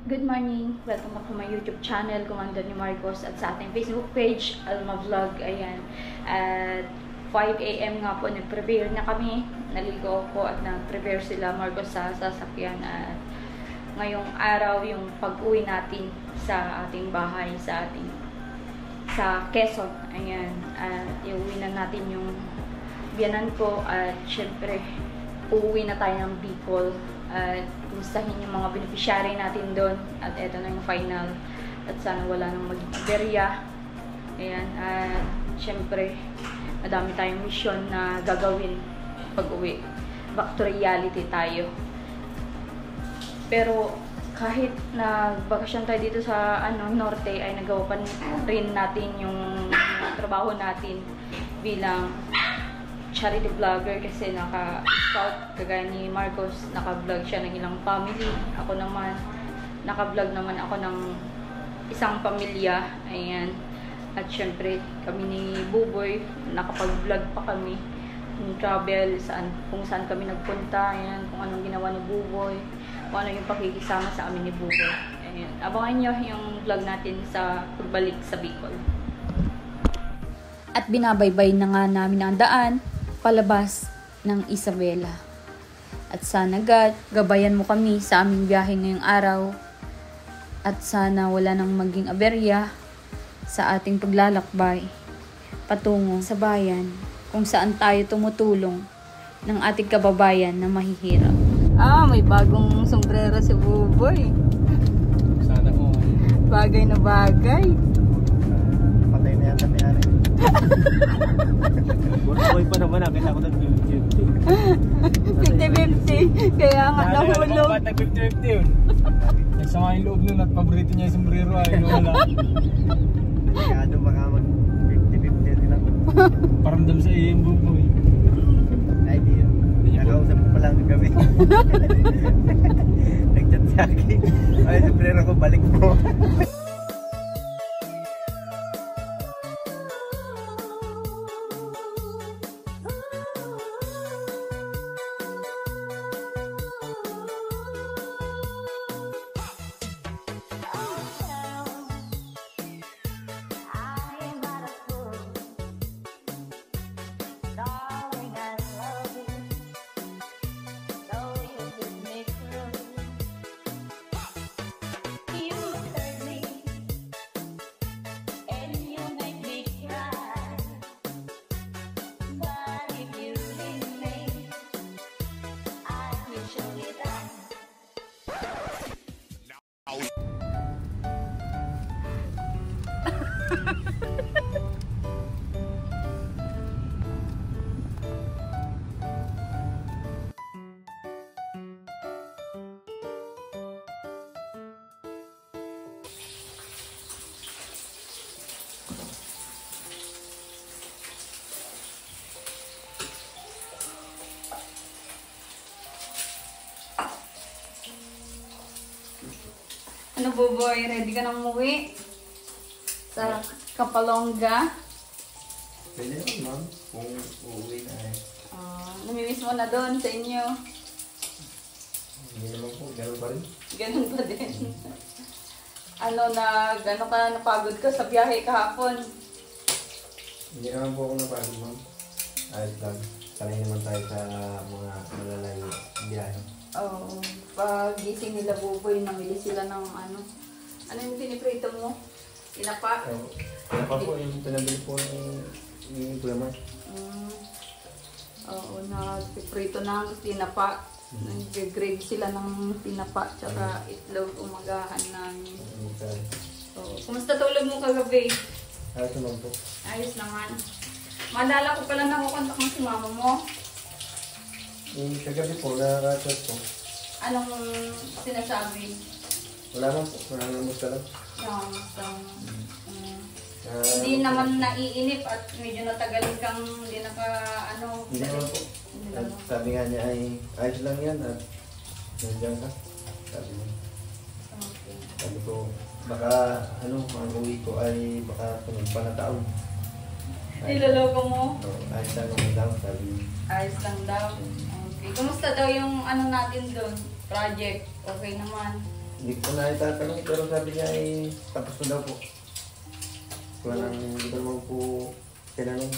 Good morning! Welcome back to my YouTube channel, Commander ni Marcos, at sa ating Facebook page, Alma Vlog. Ayan. At 5 AM nga po, nag-prepare na kami. Naligo ako at nag-prepare sila Marcos sa sasakyan. At ngayong araw, yung pag-uwi natin sa ating bahay, sa Quezon. Ayan. At iuwi na natin yung biyanan ko. At syempre, uuwi na tayo ng Bicol. At kumustahin yung mga beneficiary natin doon. At eto na yung final. At sana wala nang mag-berya. Ayan. At syempre, madami tayong mission na gagawin pag-uwi. Back to reality tayo. Pero kahit nagbakasyon tayo dito sa Norte, ay nagawa pa rin natin yung trabaho natin bilang charity vlogger, kasi naka-scout kagaya ni Marcos, naka-vlog siya ng ilang family. Ako naman, naka-vlog naman ako ng isang pamilya. Ayan. At syempre, kami ni Buboy, nakapag-vlog pa kami ng travel, kung saan kami nagpunta. Ayan, kung anong ginawa ni Buboy, kung ano yung pakikisama sa amin ni Buboy. Ayan. Abangan nyo yung vlog natin sa pagbalik sa Bicol. At binabaybay na nga namin ang daan palabas ng Isabela. At sana God, gabayan mo kami sa aming biyahe ngayong araw. At sana wala nang maging aberya sa ating paglalakbay patungo sa bayan kung saan tayo tumutulong ng ating kababayan na mahihirap. May bagong sombrero si Buboy. Sana mo. Bagay na bagay. Patay na yata may ari. Buhay pa naman, nakita ko ng 50-50. Kaya nga nahulog. Ba't nag-50-50 yun? Nagsama yung loob nun at paborito niya yung sombrero ay wala. Kado baka mag 50-50 din ako. Paramdam sa iyo yung Buboy. Ay di yun. Nakausap ko pa lang gabi. Nag-chat sa akin. Ay, sombrero ko, balik mo. Ano, Buboy? Ready ka nang umuwi? Sa Kapalongga? Pwede naman, ma'am. Kung uuwi na eh. Namimiss mo na doon sa inyo. Hindi naman po, gano'n pa rin. Ganun pa din. Gano'n ka napagod ka sa biyahe kahapon? Hindi naman po ako napagod, ma'am. Ayos lang. Sanay naman tayo sa mga malalayong biyahe. Oo. Pag gising nila Buboy, namili sila ng ano yung piniprito mo? Tinapa? Tinapa po yung pinabili po yung gulaman. Oo, nagpiprito ng tinapa. Nag-grade sila ng tinapa tsaka itlog umagahan namin. Oo. Kumusta tulog mo kagabi? Ayos naman po. Ayos naman. Mandala ko pala nakukontak mo si mama mo. Yung kagabi po, nakaka-chat po. Anong sinasabi? Wala man po, nangangamusta lang. Hindi naman naiinip at medyo natagaling kang hindi Hindi naman po. At sabi nga niya ay ayos lang yan at nandiyan ka. Sabi niya. Okay. Sabi ko, baka ang uwi ko ay baka tunog pa na taon. Niloloko mo? Ayos lang naman daw, sabi. Ayos lang daw. Okay. Kumusta daw yung natin doon? Project? Okay naman? Hindi ko na itatanong pero sabi niya ay tapos na daw po. Kung hindi ko naman po tinanong.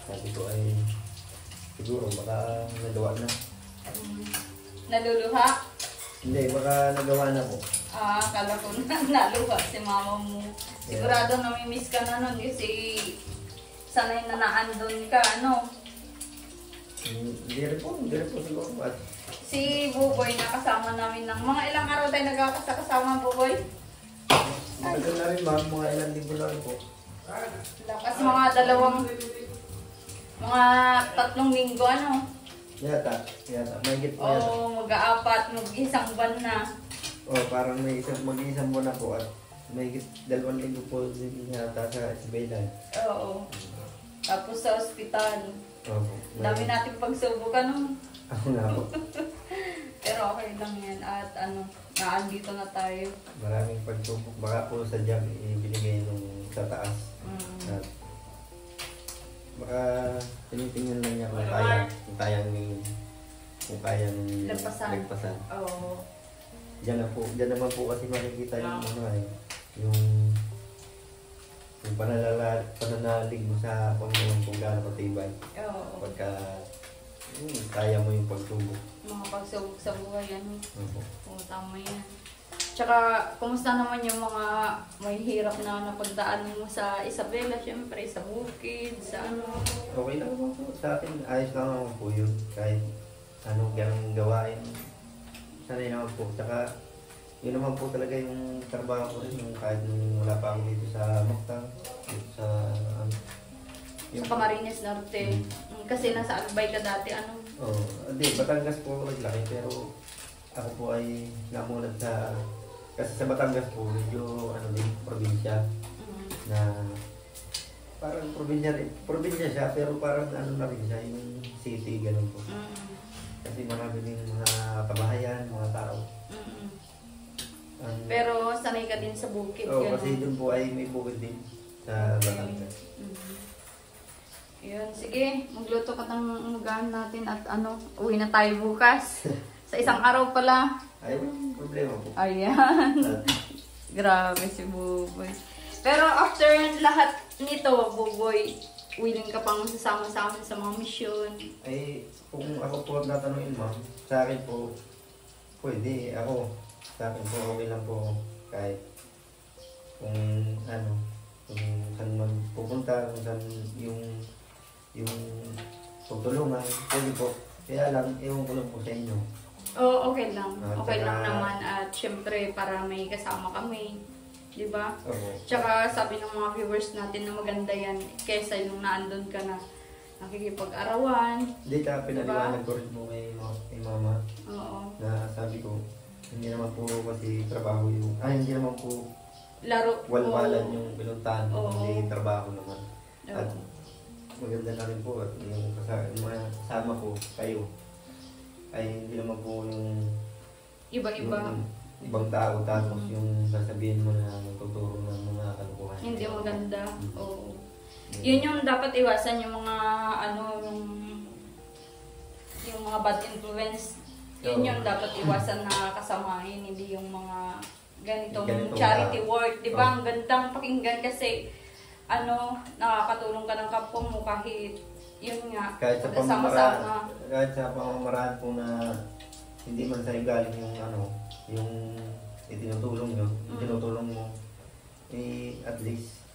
Sabi ko ay siguro baka nagawa na. Naluluha? Hindi, baka nagawa na po. Akala ko na naluha si mama mo. Sigurado namimiss ka na nun kasi sanay na naandun ka, ano? Hindi rin po siguro. At Si Buboy nakasama namin ng mga ilang araw tayo nagkakasama, Buboy? matagal na rin ma'am, mga ilang linggo na rin po. Kasi mga 3 linggo, ano? Yata. Mahigit po yata. Oo, mag-aapat, mag-isang buwan na. Parang mag-iisang buwan na po at mahigit 2 linggo po din yata sa Isbaylan. Oo. Tapos sa ospital. Opo. Dami nating pagsubukan, no? Ako na po. Pero okay lang yan. At ano, naandito na tayo. Maraming pagsubok. Baka po sa job ibinigay nung sa taas. At baka tinitingnan lang niya kung kayang lagpasan. Oo. Diyan naman po kasi makikita yung yung pananalig mo sa Panginoon kung gaano katibay. Oo. Pagka kaya mo yung pagsubok. Mga pagsubok sa buhay, ano? Opo. Oo, tama yan. Tsaka, kumusta naman yung mga may hirap na napagdaanan mo sa Isabela, syempre, sa bukid, sa ano? Okay lang naman po. Sa akin, ayos lang naman po yun. Kahit anong ganang gawain. Sanay naman po. Tsaka, yun naman po talaga yung trabaho ko rin. Yung kahit nung wala pa ako dito sa Mactan. Dito sa Sa Camarines Norte. Kasi nasa Albay ka dati, ano? Hindi, Batangas po ako naglaki. Pero ako po ay namunod sa... Kasi sa Batangas po, medyo probinsya. Na parang probinsya siya, pero parang ano na rin siya, yung city, ganun po. Kasi marami din mga kabahayan, mga tao. Pero sanay ka din sa bukid. Kasi doon po ay may bukid din sa Batangas. Yun, sige, magluto ka ng ugahan natin at ano, uwi na tayo bukas. Sa isang araw pala. Ay, problema po. Ayan. Grabe si Buboy. Pero after lahat nito, Buboy, willing ka pang sasama sa amin sa mga mission? Ay, kung ako po tatanungin ma'am, sa akin po, pwede ako. Sa akin po, okay lang po kahit kung kung saan man pupunta, kung saan yung pagtulungan, pwede po. Kaya lang, ewan ko lang po sa inyo. Oo, okay lang. Okay lang naman at syempre para may kasama kami. Diba? Okay. Tsaka sabi ng mga viewers natin na maganda yan kesa yung naandun ka na nakikipag-arawan. Hindi ka pinaliwanag ko rin po kay mama. Oo. Na sabi ko, hindi naman po kasi trabaho yung, hindi naman po Laro. walwalan yung pinuntahan ko, Oo. hindi trabaho naman. Oo. At maganda na rin po at yung mga kasama ko, kayo, ay hindi naman po yung Iba-iba. yung ibang tao tapos yung sasabihin mo na magtuturo ng mga kalukuhan. Hindi maganda. Oo. Yun yung dapat iwasan yung mga yung mga bad influence. Yun yung dapat iwasan na kasamahin, hindi yung mga ganitong charity work. Di ba? Ang gandang pakinggan kasi nakakatulong ka ng kapwa mo kahit yun nga, Kahit sa sama-sama. pamamaraan po na hindi man sa'yo galing yung itinutulong nyo, itinutulong mo, at least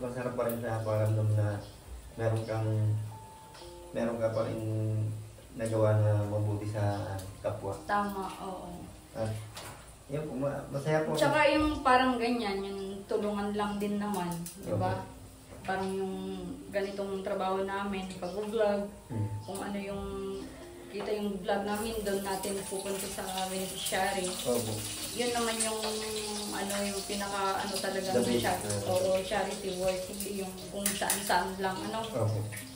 masarap pa rin sa pakiramdam na meron ka pa rin nagawa na mabuti sa kapwa. Tama, oo. At yun po, masaya po. Tsaka yung parang ganyan, yung tulungan lang din naman, di ba? Parang yung ganitong trabaho namin, pag-vlog, kung ano yung kita yung vlog namin, doon natin pupunta sa beneficiary. Yun naman yung yung pinaka talaga ng charity work, hindi yung kung saan-saan lang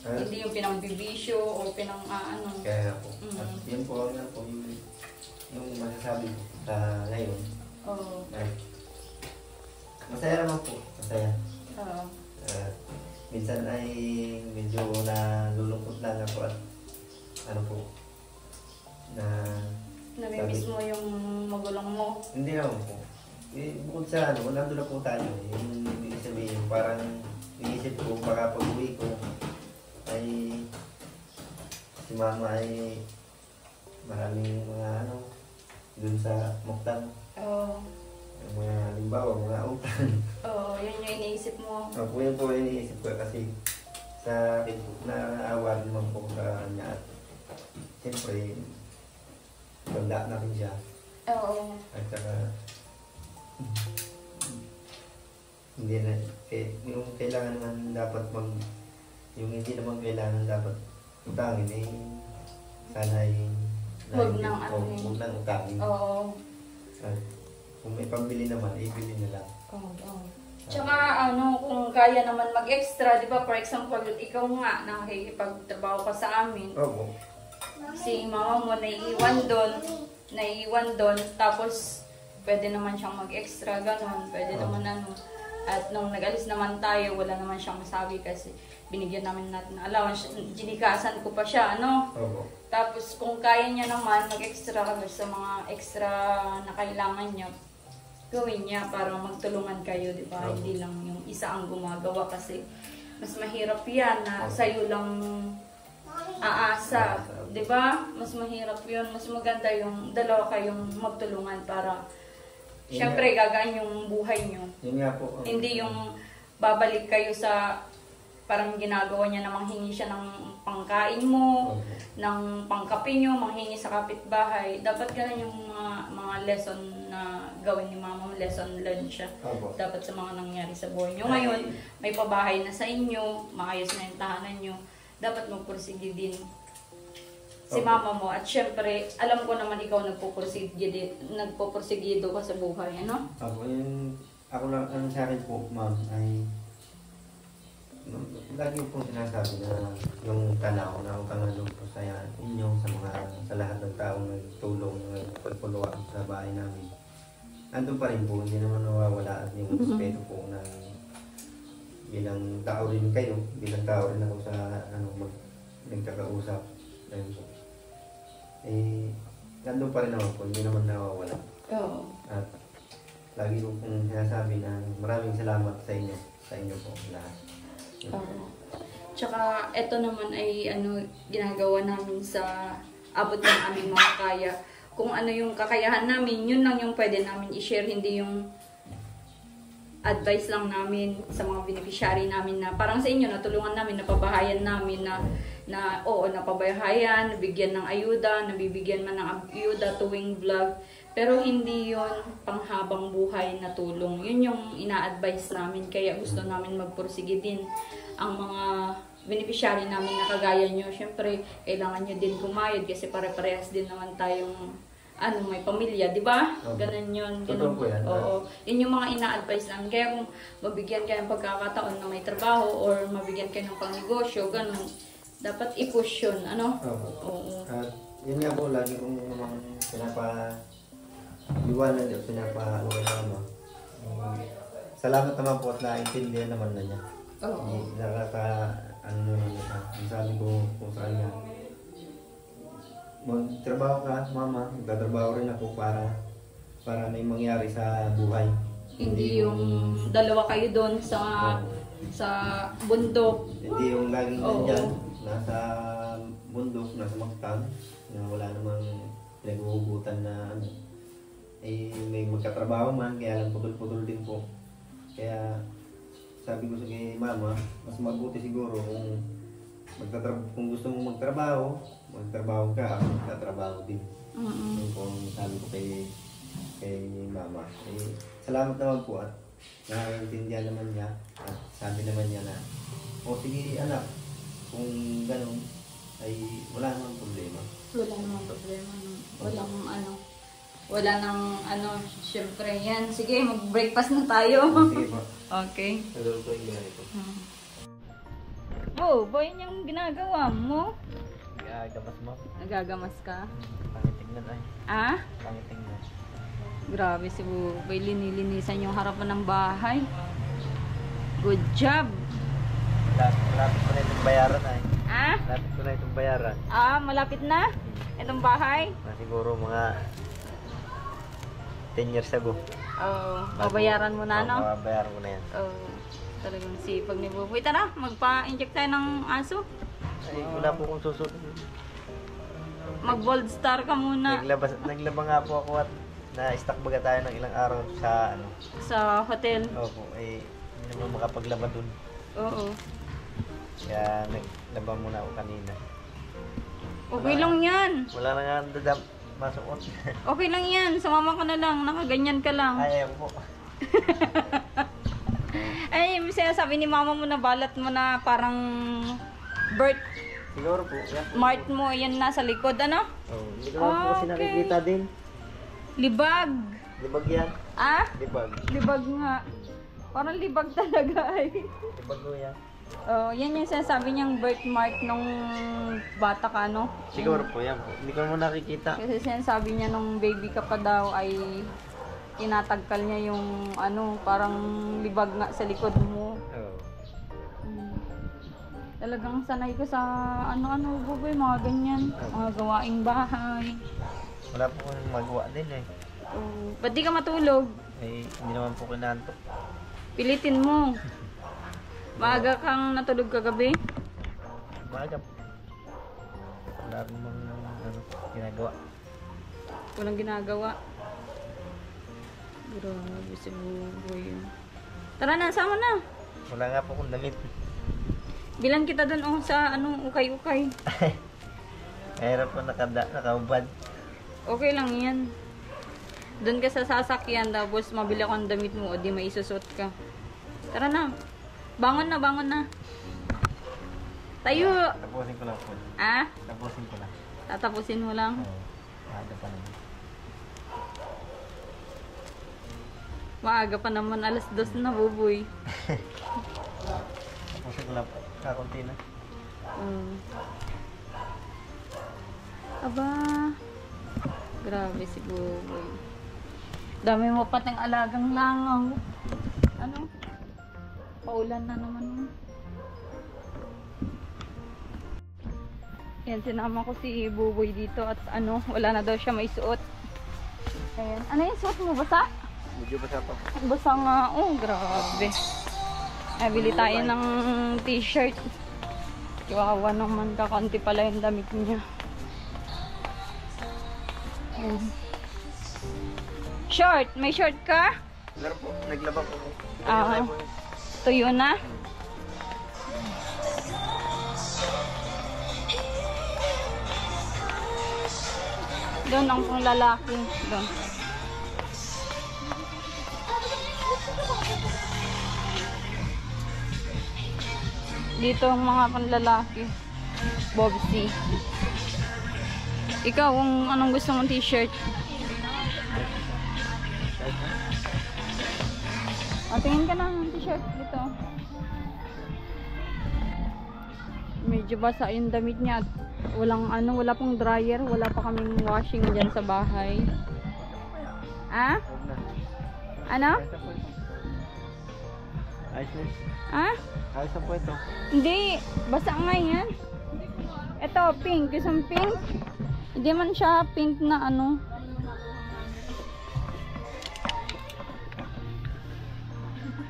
hindi yung pinang-bibisyo o pinang Kaya po. At yun po yung masasabi ko sa ngayon. Masaya naman po, masaya. Minsan ay medyo nalulungkot lang ako at na Namimiss mo yung magulang mo. Hindi naman po. Bukod sa ano, nandun na po tayo. Yung ibig sabihin, parang inisip ko, baka pag uwi ko, ay si mama ay maraming mga ano, dun sa Muktan. Oo. Yung mga halimbawa, mga utang. Oo, yun yung iniisip mo. Opo, yun po iniisip ko kasi sa akin po, naawa naman po sa kanya at siyempre, banda na rin siya. Oo. At saka, hindi na, yung kailangan naman dapat yung hindi naman kailangan dapat utangin sana Huwag nang ano huwag nang utangin. Oo. At kung may pambili naman, ibili na lang. Oo. Tsaka kung kaya naman mag-extra, di ba? For example, ikaw nga, nakikipagtrabaho ka sa amin. Opo. Si mama mo naiiwan doon, tapos pwede naman siyang mag-extra, ganon. Pwede naman At nung nag-alis naman tayo, wala naman siyang masabi kasi binigyan namin natin ng allowance. Ginikasan ko pa siya, Opo. Tapos kung kaya niya naman mag-extra kami sa mga extra na kailangan niya, gawin niya para magtulungan kayo, di ba? Hindi lang yung isa ang gumagawa kasi mas mahirap yan na sa'yo lang aasa, di ba? Mas mahirap yun. Mas maganda yung dalawa kayong magtulungan para syempre gagaan yung buhay nyo. Yun nga po. Hindi yung babalik kayo sa parang ginagawa niya na manghingi siya ng pangkain mo, ng pangkape nyo, manghingi sa kapitbahay. Dapat ganun yung mga lesson na gawin ni mama mo, lesson learned siya. Dapat sa mga nangyari sa buhay nyo. Ngayon, may pabahay na sa inyo, maayos na yung tahanan nyo. Dapat magpursige din si mama mo. At syempre, alam ko naman ikaw nagpupursigido ka sa buhay, ano? Ako lang, ang sa akin po, ma'am, ay lagi po sinasabi na yung tanaw na utangan doon po sa inyo, sa lahat ng taong nagtulong, nagpagpuluan sa bahay namin. Andun pa rin po, hindi naman nawawala at yung respeto po ng bilang tao rin kayo, bilang tao rin ako sa nagkakausap. Ayun po. Nandun pa rin naman po, hindi naman nawawala. Oo. At lagi ko pong sinasabi na maraming salamat sa inyo po lahat. Tsaka ito naman ay ginagawa namin sa abot ng aming mga kaya. Kung ano yung kakayahan namin, yun lang yung pwede namin i-share, hindi yung advice lang namin sa mga beneficiary namin na parang sa inyo, natulungan namin, napabahayan namin na oo, napabahayan, nabigyan ng ayuda, nabibigyan man ng ayuda tuwing vlog. Pero hindi yon panghabang buhay na tulong. Yun yung ina-advise namin. Kaya gusto namin magpursige din ang mga beneficiary namin na kagaya nyo. Siyempre, kailangan nyo din kumayod kasi pare-parehas din naman tayong may pamilya, di ba? Ganun yun. Ganun. Oo. Yun yung mga ina-advise namin. Kaya kung mabigyan kayo ng pagkakataon na may trabaho or mabigyan kayo ng pangnegosyo, ganun. Dapat i-push yun, ano? Oo. At yun nga po, lagi kong naman liwanag at pinapa kay mama. Salamat naman po at naintindihan naman na niya. Oo. Naman niya. Sabi ko po sa kanya, magtrabaho ka, mama. Magtatrabaho rin ako para may mangyari sa buhay. Hindi yung dalawa kayo doon sa bundok. Hindi yung laging nandyan, nasa bundok, nasa Muktan, na wala namang pinaghuhugutan na may magkatrabaho man, kaya lang putol-putol din po. Kaya sabi ko sa kay mama, mas mabuti siguro kung gusto mong magtrabaho ka, ako magtatrabaho din. Yun po ang sabi ko kay mama. Salamat naman po at nakaintindihan naman niya at sabi naman niya na, sige anak, kung gano'n ay wala namang problema. Wala namang problema. Wala nang syempre yan. Sige, mag-breakfast na tayo. Sige po. Okay. Nagawin ko yung ginagawa ko. Boy, yung ginagawa mo? Gagamas mo. Nagagamas ka? Pangitingnan ay. Pangitingnan. Grabe si Boy. Linilinisan yung harapan ng bahay. Good job. Lapit pa rin yung bayaran ay. Ah? Lapit ko na itong bayaran. Ah, malapit na? Itong bahay? Siguro mga 10 years ago. Oh, babayaran mo na, no? Babayaran ko na yan. Oh, talagang sipag ni Buboy. Tara, magpa-inject tayo ng aso. Ay, wala po kong susunod. Mag-bold star ka muna Naglaba nga po ako at na-stack baga tayo ng ilang araw sa ano. sa hotel. Opo, hindi naman makapaglaba dun. Oo. Kaya naglaba muna ako kanina. Okay lang yan. Wala na nga masuot. Okay lang yan. Sumama ka na lang. Nakaganyan ka lang. Ayaw po. Ay, sinasabi ni mama mo na balat mo na parang birth Siguro po. Yeah. mart mo. Yan nasa likod. Ano? Oh, hindi ko naman po kasi Okay. nakikita din. Libag. Libag yan. Ah? Libag. Libag nga. Parang libag talaga ay. Libag mo yan. Oh, yan yung sinasabi niyang birthmark nung bata ka, no? Siguro po yan po. Hindi ko naman nakikita. Kasi sinasabi niya nung baby ka pa daw ay tinatagkal niya yung ano, parang libag nga sa likod mo. Oo. Talagang sanay ko sa ano-ano, Buboy, mga ganyan. Mga gawaing bahay. Wala po kong magawa din eh. Oh, ba't di ka matulog? Hindi naman po kinantok. Pilitin mo. Maaga kang natulog kagabi? Maaga po. Wala namang ginagawa. Walang ginagawa. Grabe si Buboy. Tara na, sama na. Wala nga po akong damit. Bilan kita dun sa ano, ukay-ukay. Mahirap po nakaubad. Okay lang yan. Doon ka sa sasakyan, tapos mabili ako ng damit mo o di maisusot ka. Tara na. Bangon na, bangon na. Tayo! Tapusin ko lang po. Ah? Tapusin ko lang. Tatapusin mo lang. Oo. Maaga pa naman. Maaga pa naman, alas 2 na, Buboy. Tapusin ko lang po. Kakunti na. Aba. Grabe si Buboy. Dami mo pating alagang langaw. Ano? Paulan na naman. Yan, sinama ko si Buboy dito at ano, wala na daw siya may suot. Ayan. Ano yung suot mo? Basa? Medyo basa pa. Basa nga. Oh, grabe. Ay, bili tayo ng t-shirt. Kawawa naman, kakanti pala yung damit niya. Ayan. Short! May short ka? Laro po. Naglaba po. Ah. Tuyo na? Doon ang pang lalaki. Doon. Dito ang mga panlalaki. Bobsy. Ikaw, kung anong gusto mong t-shirt? Tingin ka na ng t-shirt dito. Medyo basa yung damit niya at wala pong dryer, wala pa kaming washing dyan sa bahay. Ah? Ano? Ayos na. Ah? Ayos na po ito. Hindi, basa nga yan. Ito, pink. Isang pink. Hindi man siya pink na ano.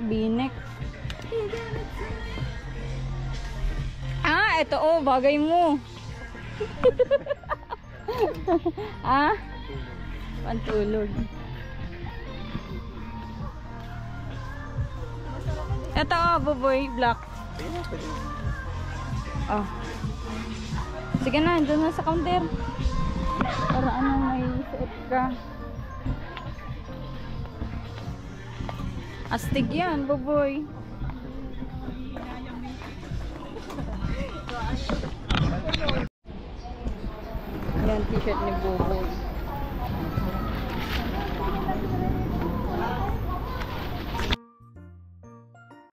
Binek. Ah, ito oh, bagay mo. Ah? Pantulog. Ito oh, Buboy, black. Oh. Sige na, doon na sa counter. Para ano, may suot ka. Astig yan, Buboy. Yan, t-shirt ni Buboy.